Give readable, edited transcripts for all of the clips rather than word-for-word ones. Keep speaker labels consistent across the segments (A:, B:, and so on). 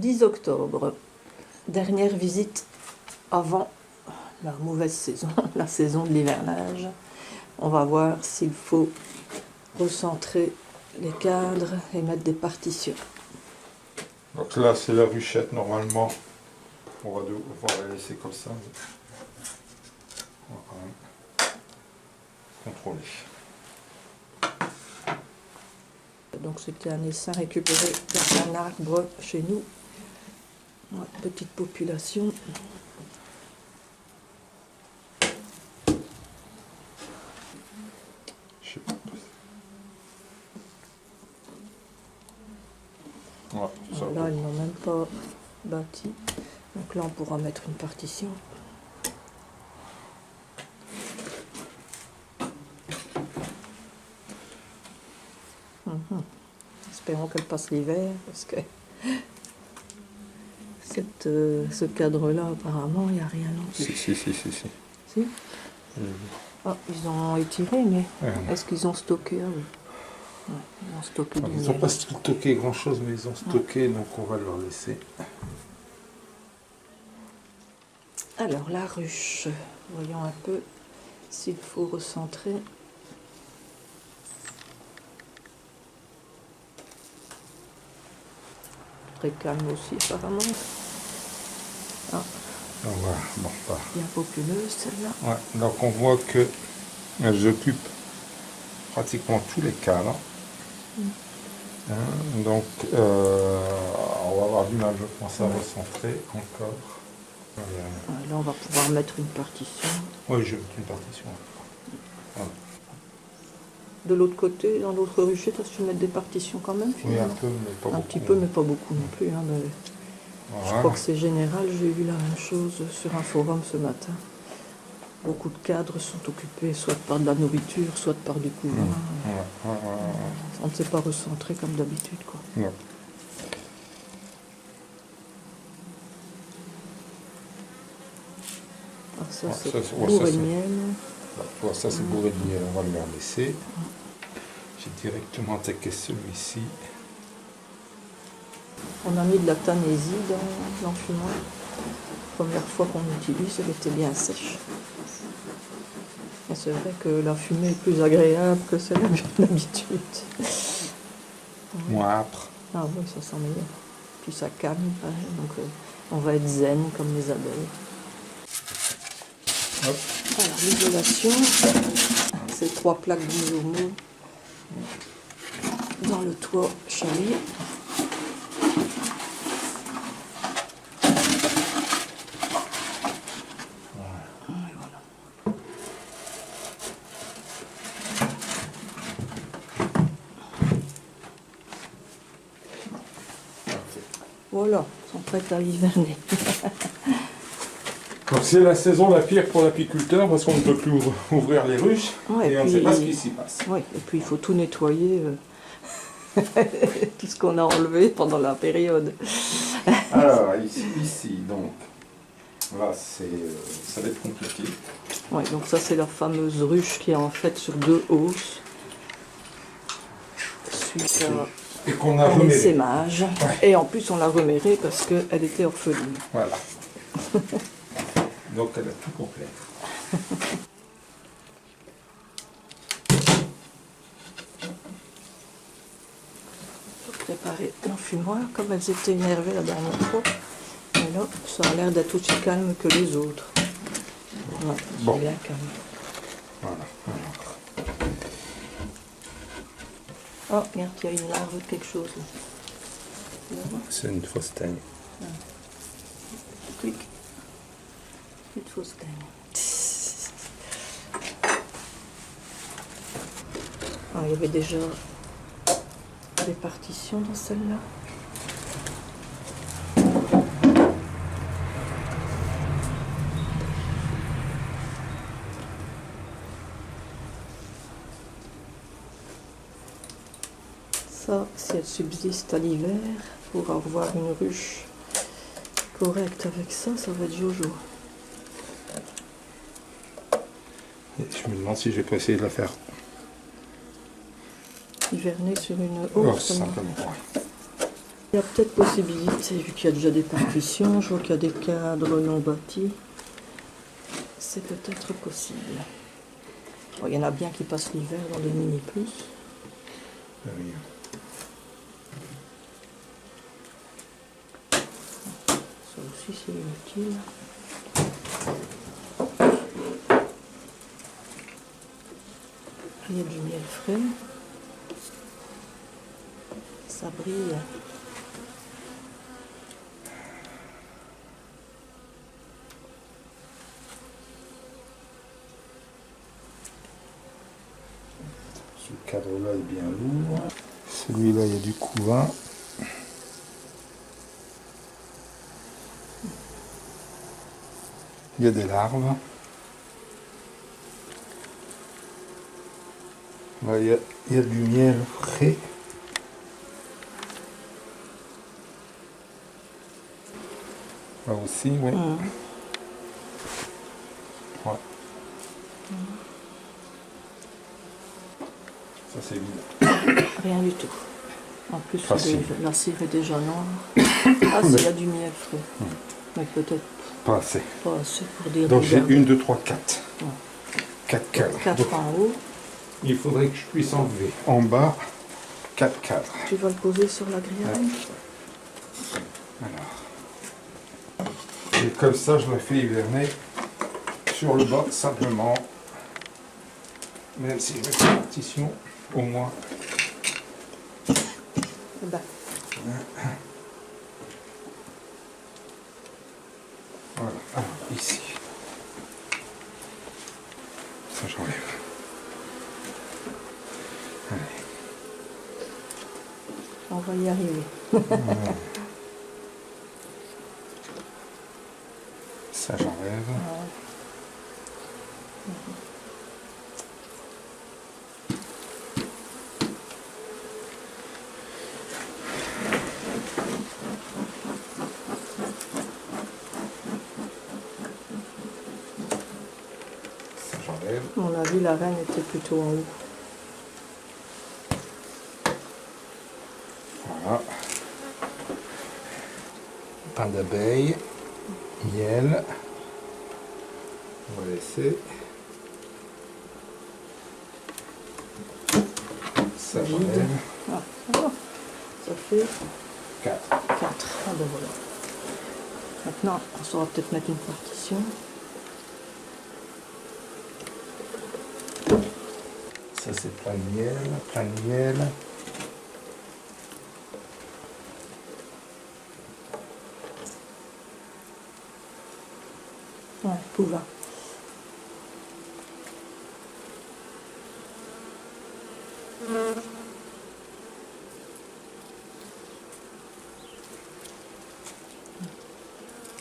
A: 10 octobre, dernière visite avant la mauvaise saison, la saison de l'hivernage. On va voir s'il faut recentrer les cadres et mettre des partitions.
B: Donc là c'est la ruchette, normalement on va devoir la laisser comme ça. On va quand même contrôler.
A: Donc c'était un essaim récupéré dans un arbre chez nous. Ouais, petite population.
B: Je sais pas. Ouais, ça
A: Là, ils n'ont même pas bâti. Donc là, on pourra mettre une partition. Espérons qu'elle passe l'hiver, parce que ce cadre-là, apparemment, il n'y a rien non plus.
B: Si.
A: Si Ah, ils ont étiré, mais est-ce qu'ils ont stocké? Ah oui. Ouais, ils ont stocké du
B: Ils n'ont
A: miel.
B: pas stocké grand chose, mais ils ont stocké, donc on va leur laisser.
A: Alors, la ruche. Voyons un peu s'il faut recentrer. Très calme aussi, apparemment. Ah,
B: Donc voilà, bon, voilà.
A: bien populeuse, celle-là.
B: Ouais, donc on voit que elles occupent pratiquement tous les cadres. Donc on va avoir du mal, je pense, à recentrer encore.
A: Là, on va pouvoir mettre une partition.
B: Oui, je veux une partition. Voilà.
A: De l'autre côté, dans l'autre ruchette, est-ce que tu mets des partitions quand même?
B: Oui, un
A: Finalement
B: peu, mais pas beaucoup.
A: Un petit peu, mais pas beaucoup non plus. Hein, mais
B: Voilà.
A: je crois que c'est général. J'ai vu la même chose sur un forum ce matin. Beaucoup de cadres sont occupés soit par de la nourriture, soit par du couvain. On ne s'est pas recentré comme d'habitude, quoi.
B: Non.
A: Ah, ça,
B: Ouais,
A: c'est
B: ça, ouais,
A: bourré
B: ça,
A: de
B: c'est-
A: miel.
B: Voilà, ça c'est bourré de miel, on va le leur laisser. J'ai directement attaqué celui-ci.
A: On a mis de la tanésie dans l'enfumeur. Première fois qu'on l'utilise, elle était bien sèche. Et c'est vrai que la fumée est plus agréable que celle d'habitude.
B: Moins âpre.
A: Ah oui, ça sent meilleur. Puis ça calme, pareil. Donc on va être zen comme les abeilles.
B: Hop.
A: Alors l'isolation, c'est 3 plaques d'isomo dans le toit chalet. Voilà, ils sont prêts à hiverner.
B: Donc c'est la saison la pire pour l'apiculteur parce qu'on ne peut plus ouvrir les ruches
A: Ouais,
B: et on ne sait pas ce qui s'y passe.
A: Oui, et puis il faut tout nettoyer, tout ce qu'on a enlevé pendant la période.
B: Alors ici donc, là ça va être compliqué.
A: Ouais, donc ça c'est la fameuse ruche qui est en fait sur 2 hausses. Suite
B: Et qu'on a
A: à un
B: remêlé.
A: essaimage.
B: Ouais.
A: Et en plus on l'a remérée parce qu'elle était orpheline.
B: Voilà. Donc elle a tout complet.
A: Pour préparer l'enfumoir, comme elles étaient énervées la dernière fois. Et là, ça a l'air d'être aussi calme que les autres. Ouais,
B: Bon.
A: c'est bien calme.
B: Voilà.
A: Oh, regarde, il y a une larve de quelque chose. Là.
B: C'est une fausse teigne.
A: Clic. Une fausse teigne. Ah, il y avait déjà des partitions dans celle-là. Ça, si elle subsiste à l'hiver, pour avoir une ruche correcte avec ça, ça va être jojo.
B: Et je me demande si je vais pas essayer de la faire
A: Hiverner sur une
B: oh,
A: hausse.
B: simplement. Ouais.
A: Il y a peut-être possibilité, vu qu'il y a déjà des partitions, je vois qu'il y a des cadres non bâtis. C'est peut-être possible. Bon, il y en a bien qui passent l'hiver dans des mini plus.
B: Oui.
A: Ça aussi c'est inutile. Il y a du miel frais. Ça brille.
B: Ce cadre-là est bien lourd. Celui-là, il y a du couvain. Il y a des larves. Là, il y a du miel frais. Là aussi, oui. Ouais. Ça, c'est vide.
A: Rien du tout. En plus,
B: Facile.
A: la cire est déjà noire. Ah, s'il y a du miel frais. Mais peut-être
B: Pas assez.
A: pas assez pour dire.
B: Donc j'ai
A: regarder.
B: 1, 2, 3, 4.
A: Ouais.
B: 4 cadres.
A: 4
B: Donc,
A: en haut.
B: il faudrait que je puisse enlever en bas 4 cadres.
A: Tu vas le poser sur la grille.
B: Alors. Et comme ça, je le fais hiverner sur le bas simplement. Même si je mets une partition, au moins.
A: Ben,
B: Voilà. Alors, ici. Ça, j'enlève. Allez.
A: on va y arriver.
B: Voilà. Ça, j'enlève. Ça, j'enlève.
A: À mon avis, la reine était plutôt en haut.
B: Voilà. Pain d'abeille, miel. On va laisser. Ça, j'enlève.
A: Ah, ça va. Ça fait
B: 4.
A: 4. Ah ben voilà. Maintenant, on saura peut-être mettre une partition.
B: Ça, c'est plein de miel, plein de miel.
A: Ouais, pouvant.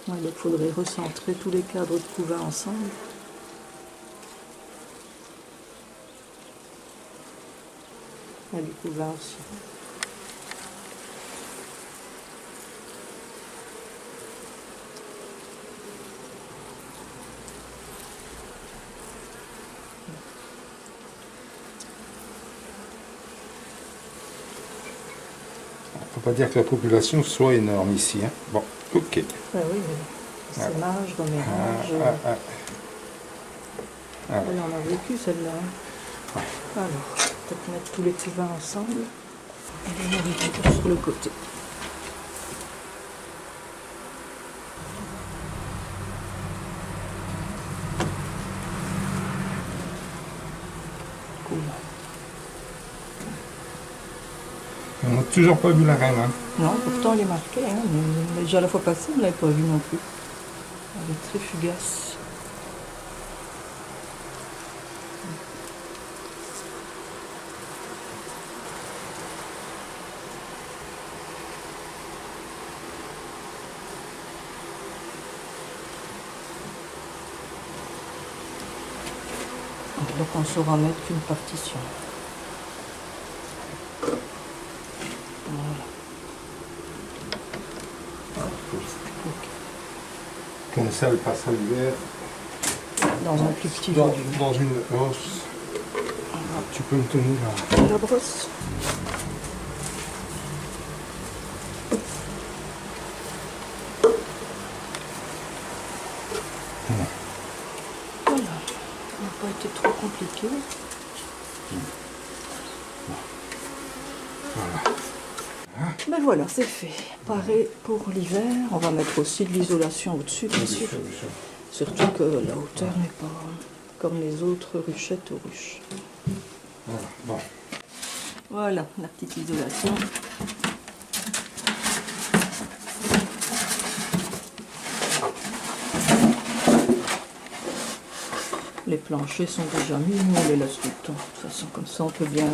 A: Ouais, donc il faudrait recentrer tous les cadres de couvain ensemble. Et du couvain aussi.
B: On ne peut pas dire que la population soit énorme ici. Hein. Bon, ok.
A: Ouais, oui, mais c'est mage, reménage.
B: Ah.
A: Elle en a vécu celle-là. Hein. Alors, peut-être mettre tous les couvains ensemble. Et les mettre sur le côté. Couvain.
B: On n'a toujours pas vu la reine. Hein.
A: Non, pourtant elle est marquée, hein, mais déjà la fois passée, on ne l'avait pas vue non plus. Elle est très fugace. Donc on saura mettre qu'une partition. Voilà.
B: Comme ça, elle passe à l'hiver.
A: Dans un plus petit
B: Dans
A: volume.
B: une hausse. Tu peux me tenir là.
A: La brosse. compliqué.
B: Voilà.
A: Mais voilà, c'est fait. Pareil pour l'hiver. On va mettre aussi de l'isolation au-dessus, bien sûr. Surtout que la hauteur n'est pas comme les autres ruchettes aux ruches.
B: Voilà, bon.
A: Voilà, la petite isolation. Les planchers sont déjà mis, nous on les laisse tout le temps. De toute façon, comme ça, on peut bien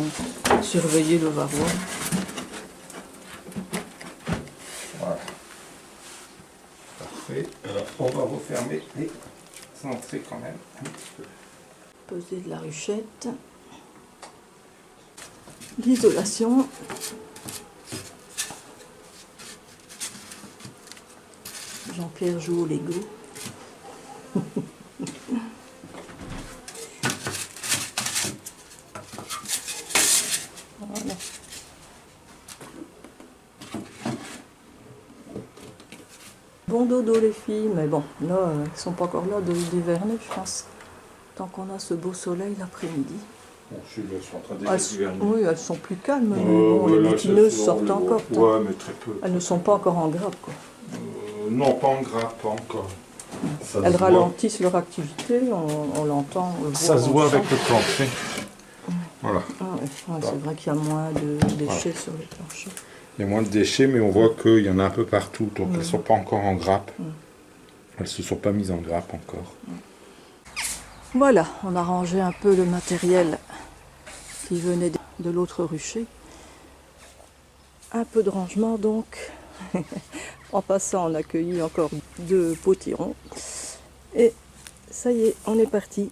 A: surveiller le varroa.
B: Voilà. Parfait. On va refermer les entrées quand même un petit peu.
A: Poser de la ruchette. L'isolation. Jean-Pierre joue au Lego. Voilà. Bon dodo les filles, mais bon, là, elles sont pas encore là d'hiverner, je pense. Tant qu'on a ce beau soleil l'après-midi.
B: Bon, je suis en train d'hiverner.
A: Oui, elles sont plus calmes, mais bon, les butineuses sortent encore.
B: Ouais, mais très peu.
A: Elles ne sont pas encore en grappe, quoi.
B: Non, pas en grappe, pas encore. Ça
A: Elles
B: se voit.
A: ralentissent leur activité, on l'entend. On le
B: Ça
A: voit,
B: se
A: on
B: voit
A: le sent.
B: avec le plancher. Voilà.
A: Ah ouais, c'est vrai qu'il y a moins de déchets sur les planchers.
B: Il y a moins de déchets, mais on voit qu'il y en a un peu partout. Donc elles ne sont pas encore en grappe. Elles ne se sont pas mises en grappe encore.
A: Voilà, on a rangé un peu le matériel qui venait de l'autre rucher. Un peu de rangement donc. En passant, on a cueilli encore 2 potirons. Et ça y est, on est parti.